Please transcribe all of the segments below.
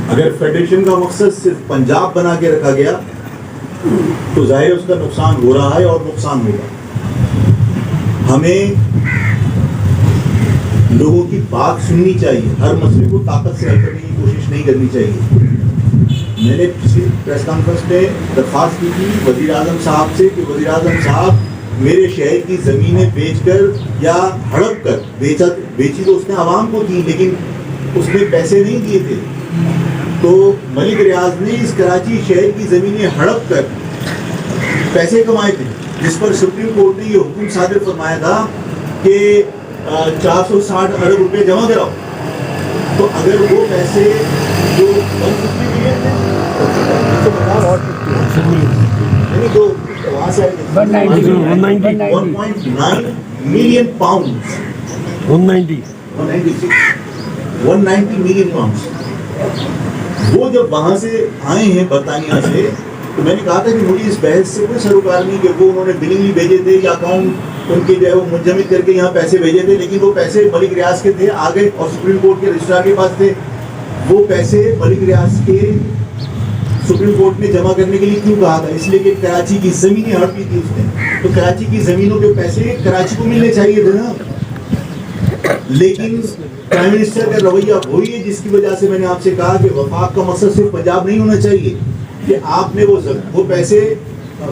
اگر فیڈریشن کا مقصد صرف پنجاب بنا کے رکھا گیا تو ظاہر اس کا نقصان ہو رہا ہے اور نقصان ہوگا. ہمیں لوگوں کی بات سننی چاہیے, ہر مسئلے کو طاقت سے حل کرنے کی کوشش نہیں کرنی چاہیے. میں نے پچھلی پریس کانفرنس میں درخواست کی تھی وزیر اعظم صاحب سے کہ وزیر اعظم صاحب میرے شہر کی زمینیں بیچ کر یا ہڑپ کر, بیچی تو اس نے عوام کو تھی لیکن اس نے پیسے نہیں دیے تھے, تو ملک ریاض نے اس کراچی شہر کی زمینیں ہڑپ کر پیسے کمائے تھے, جس پر سپریم کورٹ نے یہ حکم صادر فرمایا تھا کہ 460 ارب روپے جمع کراؤ. تو اگر وہ پیسے جو 150 ملین تھے یعنی جو وہاں سے 1.9 ملین پاؤنڈ 190 ملین پاؤنڈ وہ جب وہاں سے آئے ہیں برطانیہ سے, تو میں نے کہا تھا کہ مجھے اس بحث سے کوئی سروکار نہیں کہ وہ انہوں نے بلنگلی بھیجے تھے یا اکاؤنٹ ان کے جو ہے وہ منجمد کر کے یہاں پیسے بھیجے تھے, لیکن وہ پیسے ملک ریاض کے تھے, آگے اور سپریم کورٹ کے رجسٹرار کے پاس تھے. وہ پیسے ملک ریاض کے سپریم کورٹ نے جمع کرنے کے لیے کیوں کہا تھا؟ اس لیے کہ کراچی کی زمینیں ہڑپی تھی اس نے, تو کراچی کی زمینوں کے پیسے کراچی کو ملنے چاہیے تھے نا. لیکن پرائم منسٹر کا رویہ وہی ہے جس کی وجہ سے میں نے آپ سے کہا کہ وفاق کا مقصد صرف پنجاب نہیں ہونا چاہیے, کہ آپ نے وہ پیسے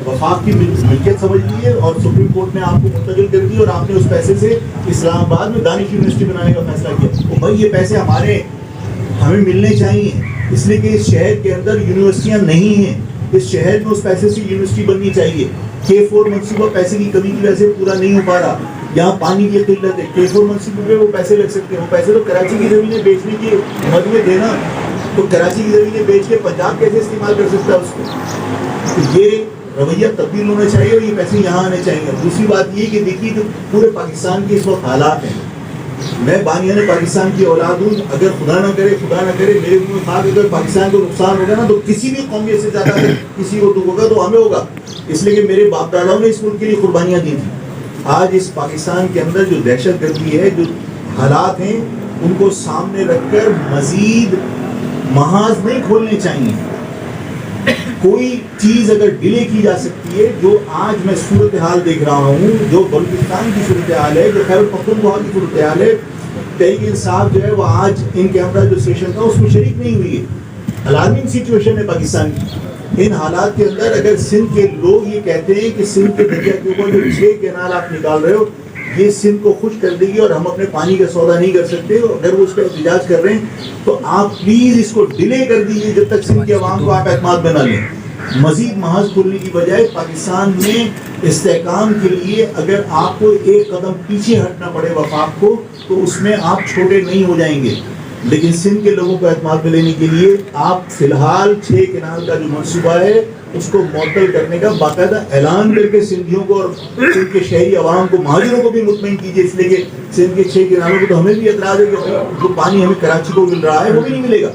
وفاق کی ملکیت سمجھ لی ہے اور سپریم کورٹ نے آپ کو منتقل کر دی اور آپ نے اس پیسے سے اسلام آباد میں دانش یونیورسٹی بنانے کا فیصلہ کیا. تو بھائی یہ پیسے ہمیں ملنے چاہیے, اس لیے کہ اس شہر کے اندر یونیورسٹیاں نہیں ہیں, اس شہر میں اس پیسے سے یونیورسٹی بننی چاہیے. K4 منصوبہ پیسے کی کمی کی وجہ سے پورا نہیں ہو پا رہا, یہاں پانی کی قلت ہے. K4 منصوبے پہ وہ پیسے لگ سکتے ہیں, وہ پیسے تو کراچی کی زمینیں بیچنے کی مد میں دینا, تو کراچی کی زمینیں بیچ کے پنجاب کیسے استعمال کر سکتا ہے اس کو؟ تو یہ رویہ تبدیل ہونا چاہیے اور یہ پیسے یہاں آنے چاہیے. دوسری بات یہ کہ دیکھیے جو پورے پاکستان کے اس وقت حالات ہیں, میں بانیان پاکستان کی اولاد ہوں, اگر خدا نہ کرے میرے منہ میں تھا کہ اگر پاکستان کو نقصان ہوگا نا تو کسی بھی قومیت سے زیادہ اگر کسی کو دکھ ہوگا تو ہمیں ہوگا, اس لیے کہ میرے باپ داداؤں نے اس ملک کے لیے قربانیاں دی تھیں. آج اس پاکستان کے اندر جو دہشت گردی ہے, جو حالات ہیں, ان کو سامنے رکھ کر مزید محاذ نہیں کھولنے چاہیے. کوئی چیز اگر ڈیلے کی جا سکتی ہے, جو آج میں صورتحال دیکھ رہا ہوں, جو بلوچستان کی صورتحال ہے, جو خیبر پختونخوا کی صورتحال ہے, تحریک انصاف جو ہے وہ آج ان کے اندر جو سیشن تھا اس میں شریک نہیں ہوئی ہے. الارمنگ سچویشن ہے پاکستان کی. ان حالات کے اندر اگر سندھ کے لوگ یہ کہتے ہیں کہ سندھ کے دریا کے اوپر جو 6 کینال آپ نکال رہے ہو یہ سندھ کو خشک کر دے گی اور ہم اپنے پانی کا سودا نہیں کر سکتے, اگر وہ اس کا احتجاج کر رہے ہیں تو آپ پلیز اس کو ڈیلے کر دیجیے جب تک سندھ کے عوام کو آپ اعتماد میں نہ لیں. مزید محاذ کھولنے کی بجائے پاکستان میں استحکام کے لیے اگر آپ کو ایک قدم پیچھے ہٹنا پڑے وفاق کو, تو اس میں آپ چھوٹے نہیں ہو جائیں گے. لیکن سندھ کے لوگوں کو اعتماد میں لینے کے لیے آپ فی الحال 6 کینال کا جو منصوبہ ہے اس کو معطل کرنے کا باقاعدہ اعلان کر کے سندھیوں کو اور سندھ کے شہری عوام کو, مہاجروں کو بھی مطمئن کیجیے, اس لیے کہ سندھ کے 6 کینالوں کو تو ہمیں بھی اعتراض ہے کہ جو پانی ہمیں کراچی کو مل رہا ہے وہ بھی نہیں ملے گا.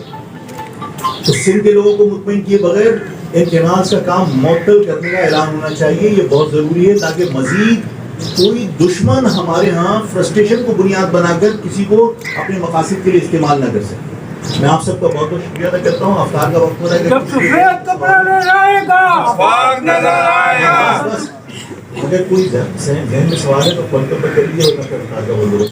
تو سندھ کے لوگوں کو مطمئن کیے بغیر ان کینالز کا کام معطل کرنے کا اعلان ہونا چاہیے. یہ بہت ضروری ہے تاکہ مزید کوئی دشمن ہمارے ہاں فرسٹریشن کو بنیاد بنا کر کسی کو اپنے مقاصد کے لیے استعمال نہ کر سکے. میں آپ سب کا بہت بہت شکریہ ادا کرتا ہوں. افطار کا وقت ہو رہا ہے, اگر کوئی ذہن میں سوال ہے تو کال کر لیجیے اور میں افطار کا